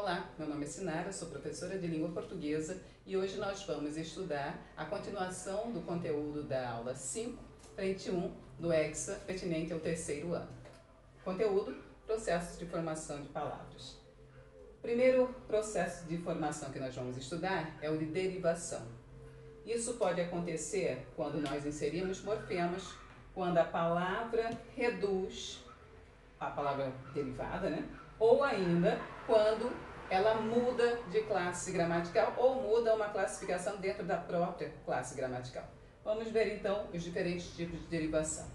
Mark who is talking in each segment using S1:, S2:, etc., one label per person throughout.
S1: Olá, meu nome é Sinara, sou professora de língua portuguesa e hoje nós vamos estudar a continuação do conteúdo da aula 5, frente 1, do Hexa, pertinente ao terceiro ano. Conteúdo, processos de formação de palavras. O primeiro processo de formação que nós vamos estudar é o de derivação. Isso pode acontecer quando nós inserimos morfemas, quando a palavra reduz a palavra derivada, né? Ou ainda quando ela muda de classe gramatical ou muda uma classificação dentro da própria classe gramatical. Vamos ver então os diferentes tipos de derivação.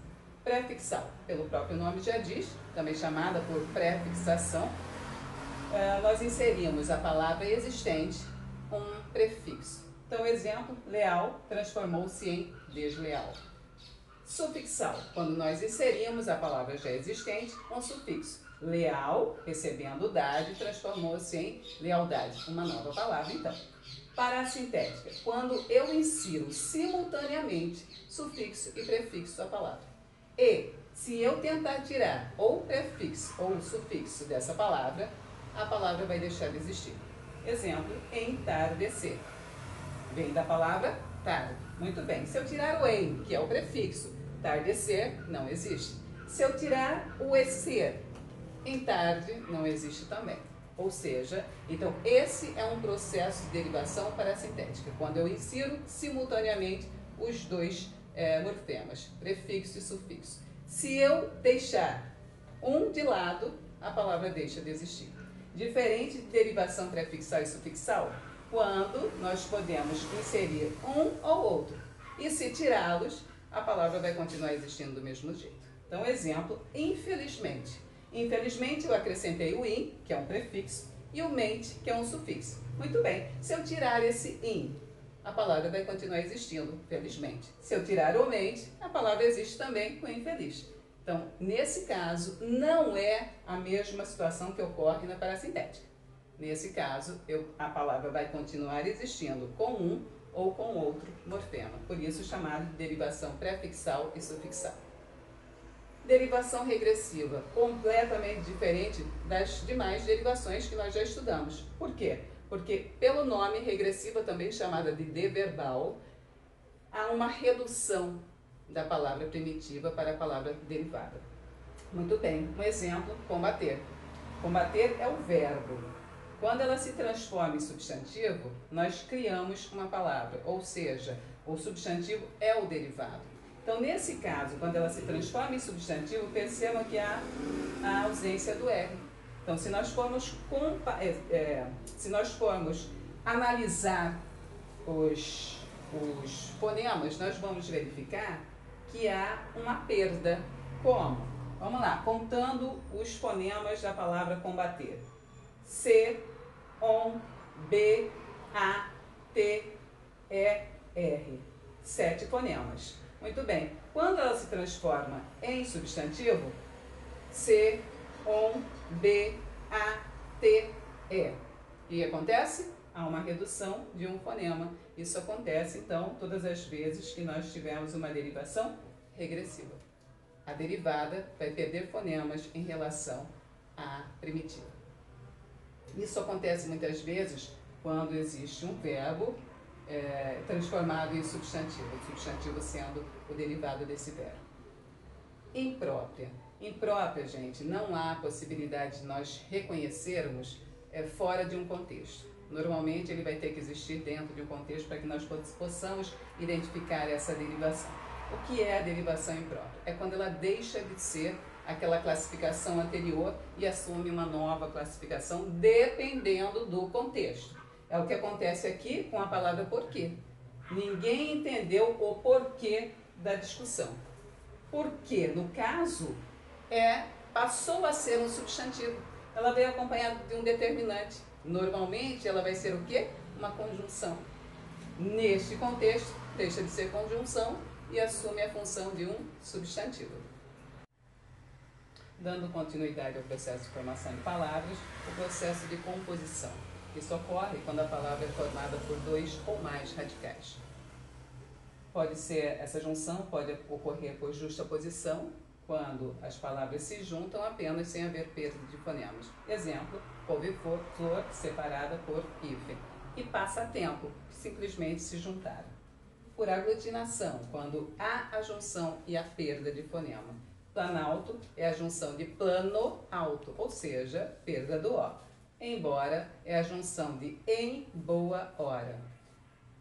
S1: Prefixal, pelo próprio nome já diz, também chamada por prefixação, nós inserimos a palavra existente um prefixo. Então, exemplo, leal transformou-se em desleal. Sufixal, quando nós inserimos a palavra já existente um sufixo. Leal, recebendo dade, transformou-se em lealdade, uma nova palavra então. Parassintética, quando eu insiro simultaneamente sufixo e prefixo da palavra. E, se eu tentar tirar ou prefixo ou sufixo dessa palavra, a palavra vai deixar de existir. Exemplo, entardecer. Vem da palavra tarde. Muito bem. Se eu tirar o em, que é o prefixo, tardecer, não existe. Se eu tirar o ecer, em tarde, não existe também. Ou seja, então esse é um processo de derivação parassintética, quando eu insiro simultaneamente os dois morfemas, prefixo e sufixo. Se eu deixar um de lado, a palavra deixa de existir. Diferente de derivação prefixal e sufixal, quando nós podemos inserir um ou outro. E se tirá-los, a palavra vai continuar existindo do mesmo jeito. Então, exemplo, infelizmente. Infelizmente, eu acrescentei o in, que é um prefixo, e o mente, que é um sufixo. Muito bem, se eu tirar esse in, a palavra vai continuar existindo, felizmente. Se eu tirar o mente, a palavra existe também com infeliz. Então, nesse caso, não é a mesma situação que ocorre na parassintética. Nesse caso, a palavra vai continuar existindo com um ou com outro morfema. Por isso, chamado de derivação prefixal e sufixal. Derivação regressiva, completamente diferente das demais derivações que nós já estudamos. Por quê? Porque, pelo nome regressiva, também chamada de deverbal, há uma redução da palavra primitiva para a palavra derivada. Muito bem, um exemplo, combater. Combater é o verbo. Quando ela se transforma em substantivo, nós criamos uma palavra, ou seja, o substantivo é o derivado. Então, nesse caso, quando ela se transforma em substantivo, percebam que há a ausência do R. Então, se nós formos analisar os fonemas, nós vamos verificar que há uma perda. Como? Vamos lá, contando os fonemas da palavra combater. C, ON, B, A, T, E, R. 7 fonemas. Muito bem. Quando ela se transforma em substantivo, C, ON, B, A, T, E. O que acontece? Há uma redução de um fonema. Isso acontece, então, todas as vezes que nós tivermos uma derivação regressiva. A derivada vai perder fonemas em relação à primitiva. Isso acontece muitas vezes quando existe um verbo transformado em substantivo, o substantivo sendo o derivado desse verbo. Imprópria. Imprópria, gente, não há possibilidade de nós reconhecermos fora de um contexto. Normalmente ele vai ter que existir dentro de um contexto para que nós possamos identificar essa derivação. O que é a derivação imprópria? É quando ela deixa de ser aquela classificação anterior e assume uma nova classificação dependendo do contexto. É o que acontece aqui com a palavra porquê. Ninguém entendeu o porquê da discussão. Porquê, no caso, passou a ser um substantivo. Ela veio acompanhada de um determinante. Normalmente, ela vai ser o quê? Uma conjunção. Neste contexto, deixa de ser conjunção e assume a função de um substantivo. Dando continuidade ao processo de formação de palavras, o processo de composição. Isso ocorre quando a palavra é formada por dois ou mais radicais. Essa junção pode ocorrer por justaposição, quando as palavras se juntam apenas sem haver perda de fonemas. Exemplo, couve-flor, separada por hífen. E passatempo, simplesmente se juntaram. Por aglutinação, quando há a junção e a perda de fonema. Planalto é a junção de plano alto, ou seja, perda do O. Embora é a junção de em boa hora.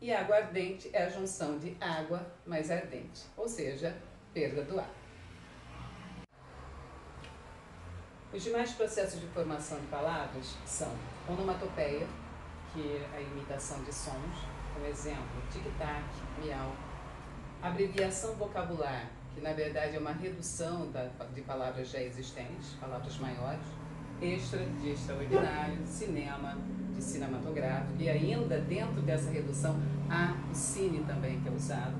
S1: E aguardente é a junção de água mais ardente, ou seja, perda do A. Os demais processos de formação de palavras são onomatopeia, que é a imitação de sons, como exemplo, tic-tac, miau. Abreviação vocabular, que na verdade é uma redução de palavras já existentes, palavras maiores. Extra, de extraordinário. Cinema, de cinematográfico. E ainda dentro dessa redução há o cine também, que é usado.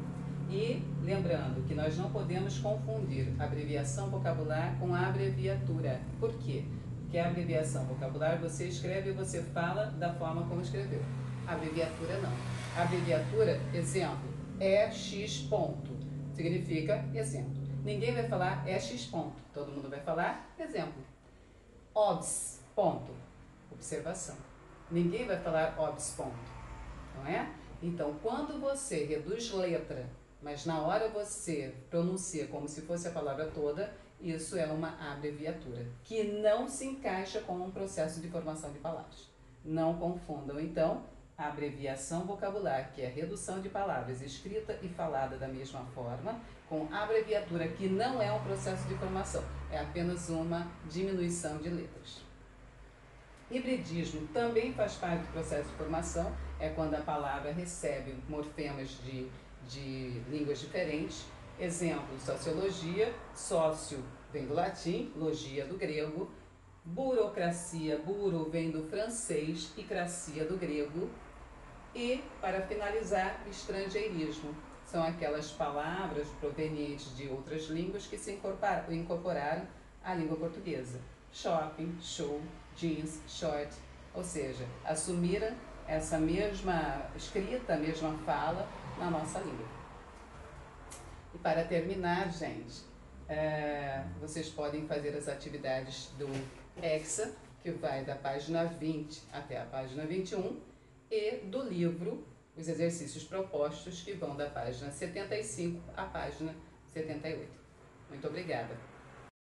S1: E lembrando que nós não podemos confundir abreviação vocabular com a abreviatura. Por quê? Porque a abreviação vocabular você escreve e você fala da forma como escreveu. A abreviatura não. A abreviatura, exemplo, é X ponto. Significa exemplo. Ninguém vai falar é X ponto. Todo mundo vai falar exemplo. Obs ponto. Observação. Ninguém vai falar obs ponto. Não é? Então, quando você reduz letra, mas na hora você pronuncia como se fosse a palavra toda, isso é uma abreviatura, que não se encaixa com um processo de formação de palavras. Não confundam, então, a abreviação vocabular, que é a redução de palavras escrita e falada da mesma forma, com a abreviatura, que não é um processo de formação, é apenas uma diminuição de letras. Hibridismo também faz parte do processo de formação, é quando a palavra recebe morfemas de línguas diferentes. Exemplo, sociologia, sócio vem do latim, logia do grego, burocracia, buro vem do francês e cracia do grego. E, para finalizar, estrangeirismo. São aquelas palavras provenientes de outras línguas que se incorporaram à língua portuguesa. Shopping, show, jeans, short, ou seja, assumiram essa mesma escrita, a mesma fala na nossa língua. E para terminar, gente, vocês podem fazer as atividades do Hexa, que vai da página 20 até a página 21, e do livro, os exercícios propostos, que vão da página 75 à página 78. Muito obrigada.